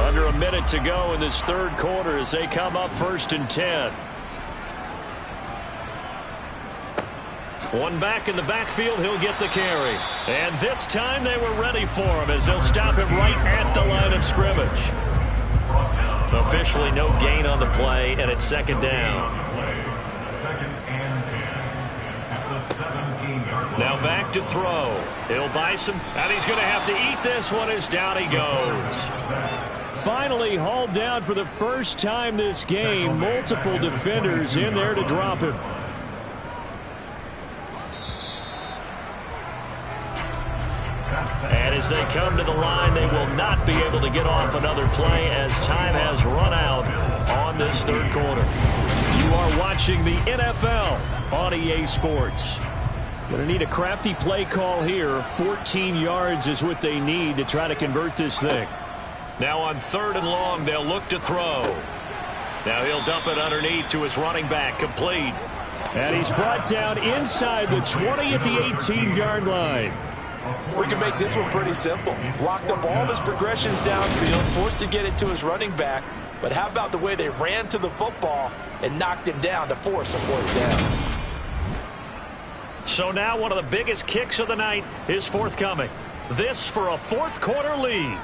Under a minute to go in this 3rd quarter as they come up 1st and 10. One back in the backfield, he'll get the carry. And this time they were ready for him as they'll stop him right at the line of scrimmage. Officially no gain on the play, and it's 2nd down. Now back to throw. He'll buy some, and he's going to have to eat this one as down he goes. Finally hauled down for the first time this game. Multiple defenders in there to drop him. And as they come to the line, they will not be able to get off another play as time has run out on this 3rd quarter. You are watching the NFL on EA Sports. Going to need a crafty play call here. 14 yards is what they need to try to convert this thing. Now on 3rd and long, they'll look to throw. Now he'll dump it underneath to his running back, complete. And he's brought down inside the 20 at the 18-yard line. We can make this one pretty simple. Locked up all his progressions downfield, forced to get it to his running back. But how about the way they ran to the football and knocked him down to force a 4th down? So now one of the biggest kicks of the night is forthcoming. This for a 4th quarter lead.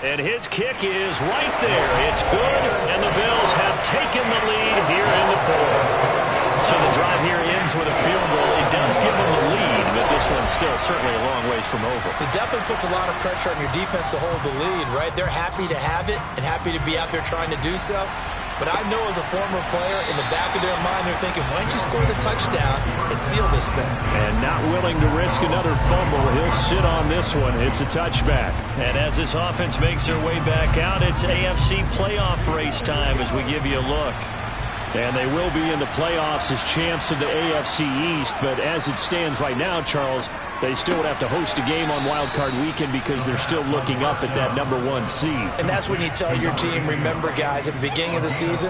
And his kick is right there. It's good, and the Bills have taken the lead here in the 4th. So the drive here ends with a field goal. It does give them the lead, but this one's still certainly a long ways from over. It definitely puts a lot of pressure on your defense to hold the lead, right? They're happy to have it and happy to be out there trying to do so. But I know as a former player, in the back of their mind, they're thinking, why don't you score the touchdown and seal this thing? And not willing to risk another fumble. He'll sit on this one. It's a touchback. And as this offense makes their way back out, it's AFC playoff race time as we give you a look. And they will be in the playoffs as champs of the AFC East. But as it stands right now, Charles, they still would have to host a game on Wild Card Weekend because they're still looking up at that #1 seed. And that's when you tell your team, remember, guys, at the beginning of the season,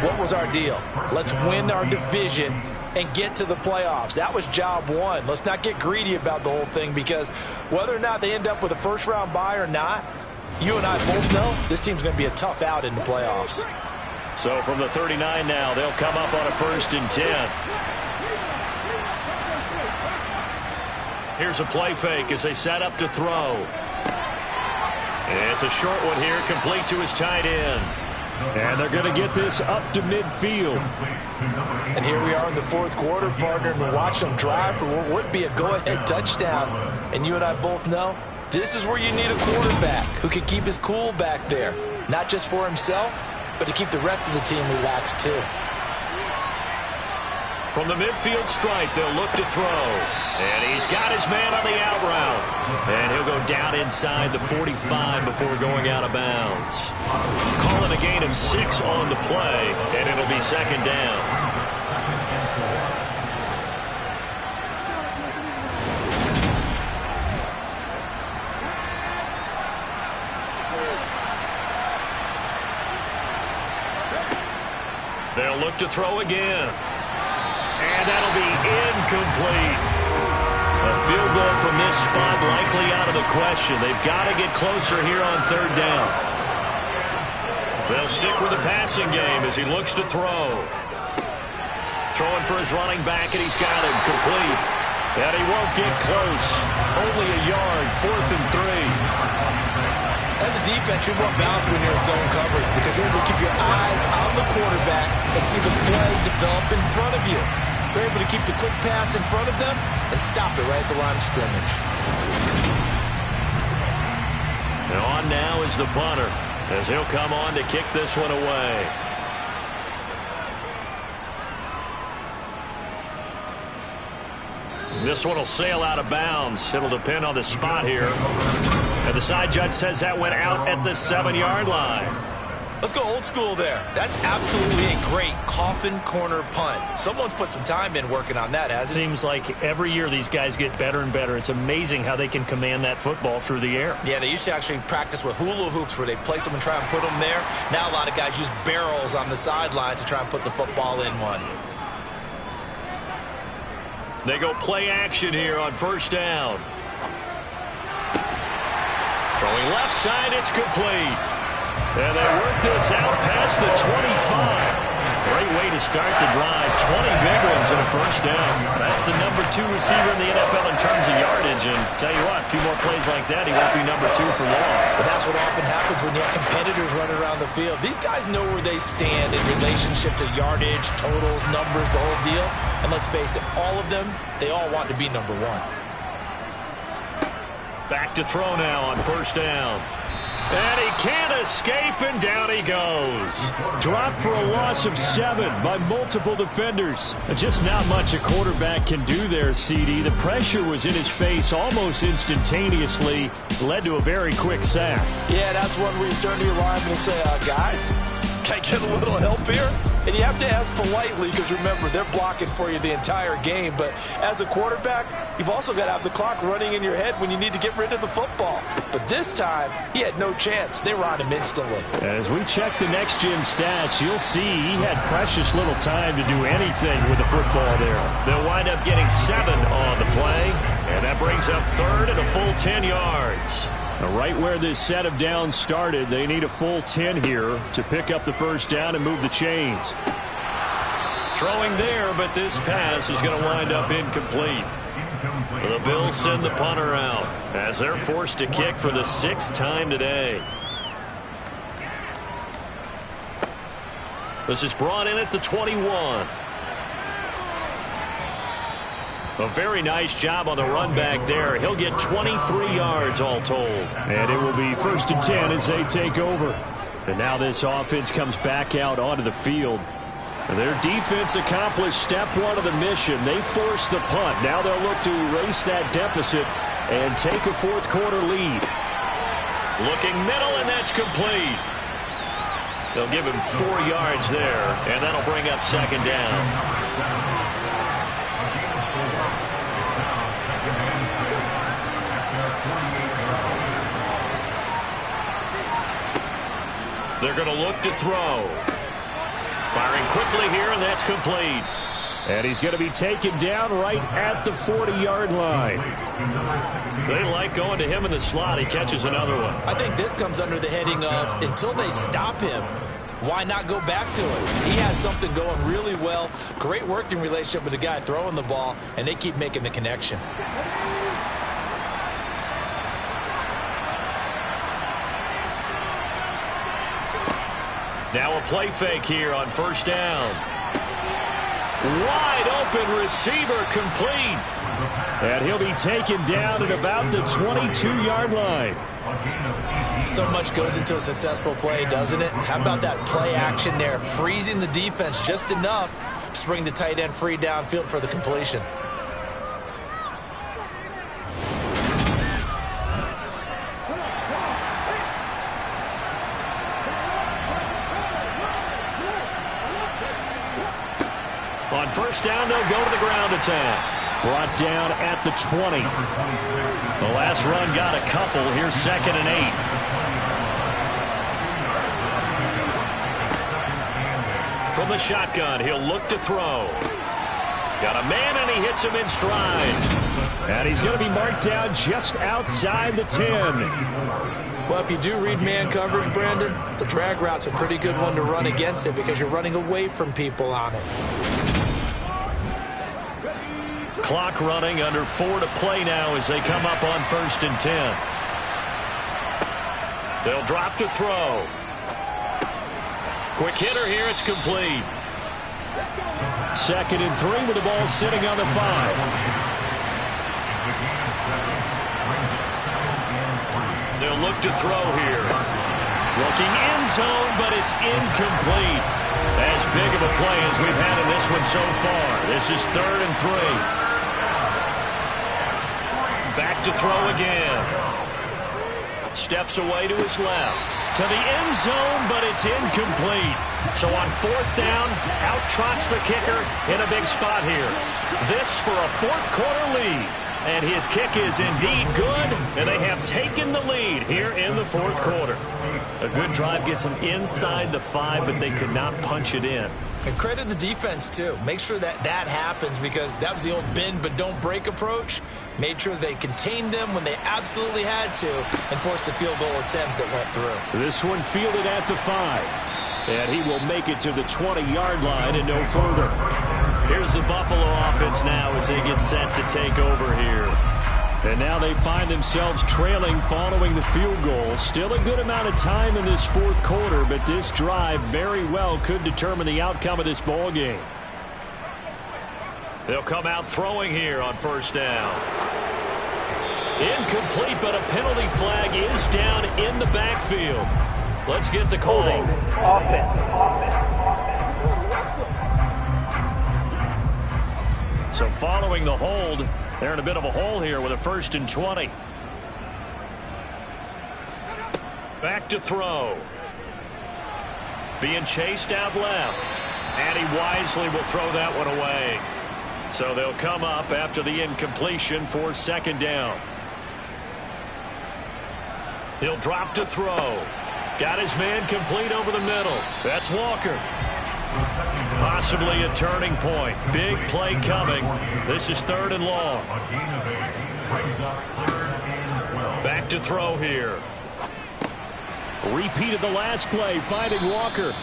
what was our deal? Let's win our division and get to the playoffs. That was job one. Let's not get greedy about the whole thing, because whether or not they end up with a first-round bye or not, you and I both know this team's going to be a tough out in the playoffs. So from the 39 now, they'll come up on a 1st and 10. Here's a play fake as they set up to throw. It's a short one here, complete to his tight end. And they're going to get this up to midfield. And here we are in the 4th quarter, partner, and we're watching them drive for what would be a go-ahead touchdown. And you and I both know this is where you need a quarterback who can keep his cool back there, not just for himself, but to keep the rest of the team relaxed too. From the midfield stripe, they'll look to throw. And he's got his man on the out route. And he'll go down inside the 45 before going out of bounds. Calling a gain of 6 on the play, and it'll be 2nd down. They'll look to throw again. And that'll be incomplete. A field goal from this spot likely out of the question. They've got to get closer here on 3rd down. They'll stick with the passing game as he looks to throw. Throwing for his running back, and he's got him complete. And he won't get close. Only a yard, 4th and 3. As a defense, you want balance when you're in zone coverage because you're able to keep your eyes on the quarterback and see the play develop in front of you. You're able to keep the quick pass in front of them and stop it right at the line of scrimmage. And on now is the punter as he'll come on to kick this one away. This one will sail out of bounds. It'll depend on the spot here. And the side judge says that went out at the 7-yard line. Let's go old school there. That's absolutely a great coffin corner punt. Someone's put some time in working on that, hasn't it? Seems like every year these guys get better and better. It's amazing how they can command that football through the air. Yeah, they used to actually practice with hula hoops where they place them and try and put them there. Now a lot of guys use barrels on the sidelines to try and put the football in one. They go play action here on 1st down. Throwing left side, it's complete. And they work this out past the 25. Great way to start the drive. 20 big ones in a 1st down. That's the #2 receiver in the NFL in terms of yardage. And tell you what, a few more plays like that, he won't be #2 for long. But that's what often happens when you have competitors running around the field. These guys know where they stand in relationship to yardage, totals, numbers, the whole deal. And let's face it, all of them, they all want to be #1. Back to throw now on 1st down. And he can't escape, and down he goes. Dropped for a loss of 7 by multiple defenders. Just not much a quarterback can do there, CD. The pressure was in his face almost instantaneously. Led to a very quick sack. Yeah, that's one where you turn to your lineman and say, guys, can I get a little help here? And you have to ask politely because, remember, they're blocking for you the entire game. But as a quarterback, you've also got to have the clock running in your head when you need to get rid of the football. But this time, he had no chance. They were on him instantly. As we check the next-gen stats, you'll see he had precious little time to do anything with the football there. They'll wind up getting 7 on the play, and that brings up 3rd and a full 10 yards. Right where this set of downs started, they need a full 10 here to pick up the 1st down and move the chains. Throwing there, but this pass is going to wind up incomplete. The Bills send the punter out as they're forced to kick for the 6th time today. This is brought in at the 21. A very nice job on the run back there. He'll get 23 yards all told. And it will be 1st and 10 as they take over. And now this offense comes back out onto the field. Their defense accomplished step one of the mission. They forced the punt. Now they'll look to erase that deficit and take a fourth quarter lead. Looking middle, and that's complete. They'll give him 4 yards there, and that'll bring up 2nd down. They're going to look to throw. Firing quickly here, and that's complete. And he's going to be taken down right at the 40-yard line. They like going to him in the slot. He catches another one. I think this comes under the heading of until they stop him, why not go back to him? He has something going really well. Great working relationship with the guy throwing the ball, and they keep making the connection. Now a play fake here on 1st down. Wide open receiver complete. And he'll be taken down at about the 22-yard line. So much goes into a successful play, doesn't it? How about that play action there, freezing the defense just enough to bring the tight end free downfield for the completion. On 1st down, they'll go to the ground attack. Brought down at the 20. The last run got a couple. Here's 2nd and 8. From the shotgun, he'll look to throw. Got a man, and he hits him in stride. And he's going to be marked down just outside the 10. Well, if you do read man coverage, Brandon, the drag route's a pretty good one to run against it because you're running away from people on it. Clock running, under 4 to play now as they come up on 1st and 10. They'll drop to throw. Quick hitter here, it's complete. 2nd and 3 with the ball sitting on the 5. They'll look to throw here. Looking end zone, but it's incomplete. As big of a play as we've had in this one so far. This is 3rd and 3. Back to throw again. Steps away to his left. To the end zone, but it's incomplete. So on 4th down, out trots the kicker in a big spot here. This for a fourth quarter lead. And his kick is indeed good, and they have taken the lead here in the fourth quarter. A good drive gets them inside the 5, but they could not punch it in. And credit the defense, too. Make sure that happens because that was the old bend but don't break approach. Made sure they contained them when they absolutely had to and forced the field goal attempt that went through. This one fielded at the 5. And he will make it to the 20-yard line and no further. Here's the Buffalo offense now as they get set to take over here. And now they find themselves trailing following the field goal. Still a good amount of time in this fourth quarter, but this drive very well could determine the outcome of this ball game. They'll come out throwing here on 1st down. Incomplete, but a penalty flag is down in the backfield. Let's get the call. Offense. So following the hold, they're in a bit of a hole here with a 1st and 20. Back to throw. Being chased out left. And he wisely will throw that one away. So they'll come up after the incompletion for 2nd down. He'll drop to throw. Got his man complete over the middle. That's Walker. Possibly a turning point. Big play coming. This is 3rd and long. Back to throw here. Repeat of the last play, finding Walker.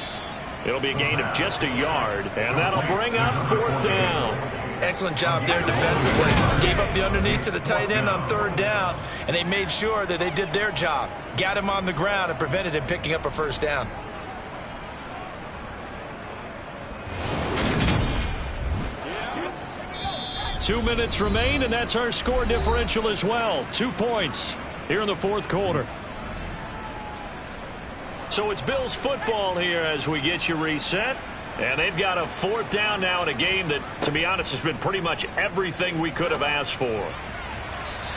It'll be a gain of just a yard, and that'll bring up 4th down. Excellent job there defensively. Gave up the underneath to the tight end on 3rd down, and they made sure that they did their job. Got him on the ground and prevented him picking up a 1st down. 2 minutes remain, and that's our score differential as well. 2 points here in the fourth quarter. So it's Bills football here as we get you reset. And they've got a fourth down now in a game that, to be honest, has been pretty much everything we could have asked for.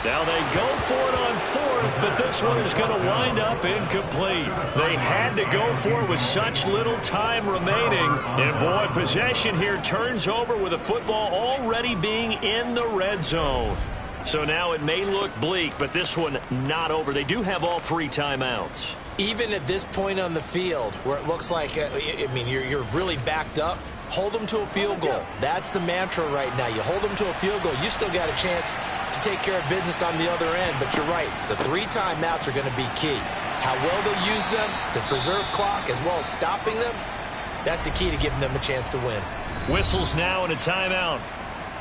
Now they go for it on fourth, but this one is going to wind up incomplete. They had to go for it with such little time remaining. And, boy, possession here turns over with the football already being in the red zone. So now it may look bleak, but this one not over. They do have all 3 timeouts. Even at this point on the field where it looks like, you're really backed up, hold them to a field goal. That's the mantra right now. You hold them to a field goal. You still got a chance to take care of business on the other end, but you're right. The 3 timeouts are going to be key. How well they use them to preserve clock as well as stopping them, that's the key to giving them a chance to win. Whistles now and a timeout.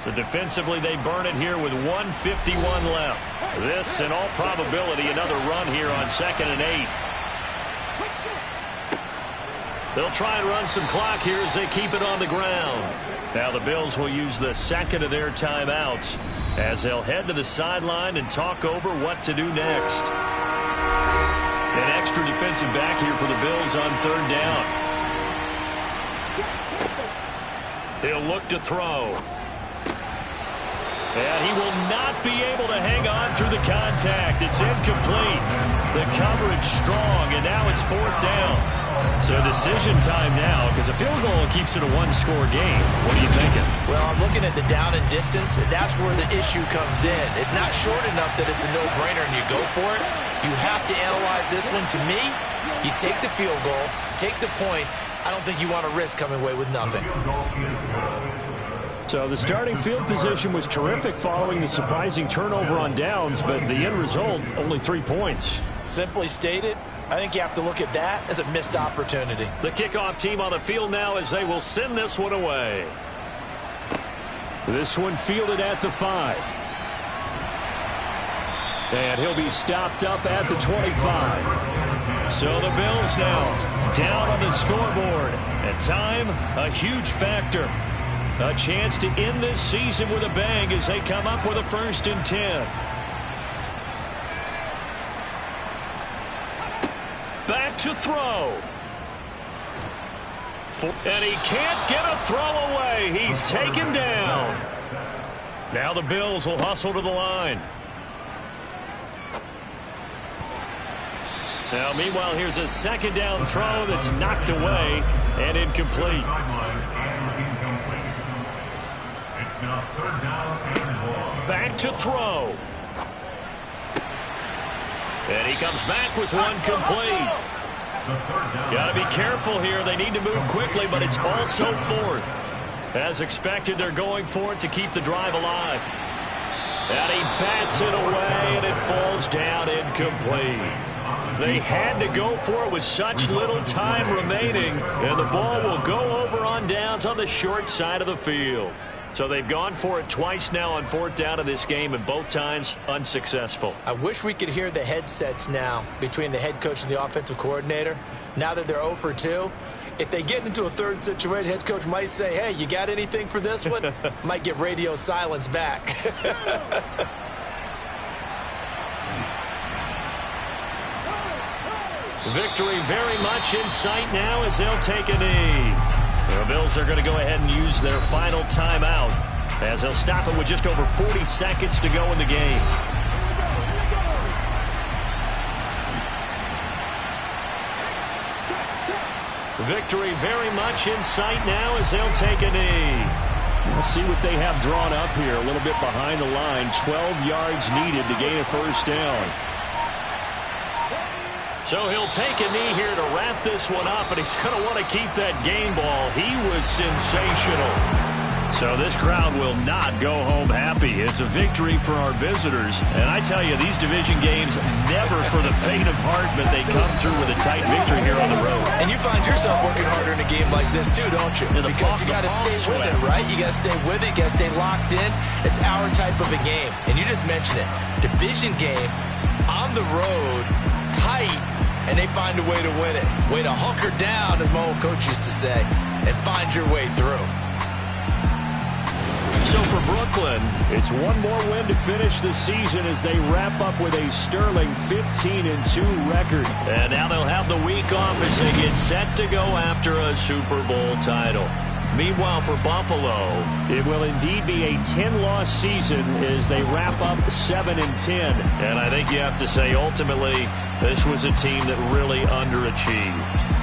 So defensively they burn it here with 1:51 left. This, in all probability, another run here on 2nd and 8. They'll try and run some clock here as they keep it on the ground. Now the Bills will use the second of their timeouts as they'll head to the sideline and talk over what to do next. An extra defensive back here for the Bills on 3rd down. He'll look to throw. And he will not be able to hang on through the contact. It's incomplete. The coverage strong, and now it's 4th down. So decision time now, because a field goal keeps it a 1-score game. What are you thinking? Well, I'm looking at the down and distance, and that's where the issue comes in. It's not short enough that it's a no-brainer and you go for it. You have to analyze this one. To me, you take the field goal, take the points. I don't think you want to risk coming away with nothing. So the starting field position was terrific following the surprising turnover on downs, but the end result, only 3 points. Simply stated, I think you have to look at that as a missed opportunity. The kickoff team on the field now as they will send this one away. This one fielded at the 5. And he'll be stopped up at the 25. So the Bills now down on the scoreboard. And time, a huge factor. A chance to end this season with a bang as they come up with a 1st and 10. Back to throw. And he can't get a throw away. He's taken down. Now the Bills will hustle to the line. Now, meanwhile, here's a 2nd down throw that's knocked away and incomplete. Back to throw. And he comes back with one complete. Got to be careful here. They need to move quickly, but it's also 4th. As expected, they're going for it to keep the drive alive. And he bats it away, and it falls down incomplete. They had to go for it with such little time remaining, and the ball will go over on downs on the short side of the field. So they've gone for it twice now on 4th down in this game, and both times unsuccessful. I wish we could hear the headsets now between the head coach and the offensive coordinator. Now that they're 0 for 2, if they get into a 3rd situation, head coach might say, hey, you got anything for this one? Might get radio silence back. Victory very much in sight now as they'll take a knee. The Bills are going to go ahead and use their final timeout as they'll stop it with just over 40 seconds to go in the game. Victory very much in sight now as they'll take a knee. We'll see what they have drawn up here. A little bit behind the line. 12 yards needed to gain a 1st down. So he'll take a knee here to wrap this one up, and he's going to want to keep that game ball. He was sensational. So this crowd will not go home happy. It's a victory for our visitors. And I tell you, these division games, never for the faint of heart, but they come through with a tight victory here on the road. And you find yourself working harder in a game like this too, don't you? Because you got to stay with it, right? You got to stay with it. You got to stay locked in. It's our type of a game. And you just mentioned it. Division game, on the road, tight, and they find a way to win it. Way to hunker down, as my old coach used to say, and find your way through. So for Brooklyn, it's one more win to finish the season as they wrap up with a sterling 15-2 record. And now they'll have the week off as they get set to go after a Super Bowl title. Meanwhile, for Buffalo, it will indeed be a 10-loss season as they wrap up 7-10. And I think you have to say, ultimately, this was a team that really underachieved.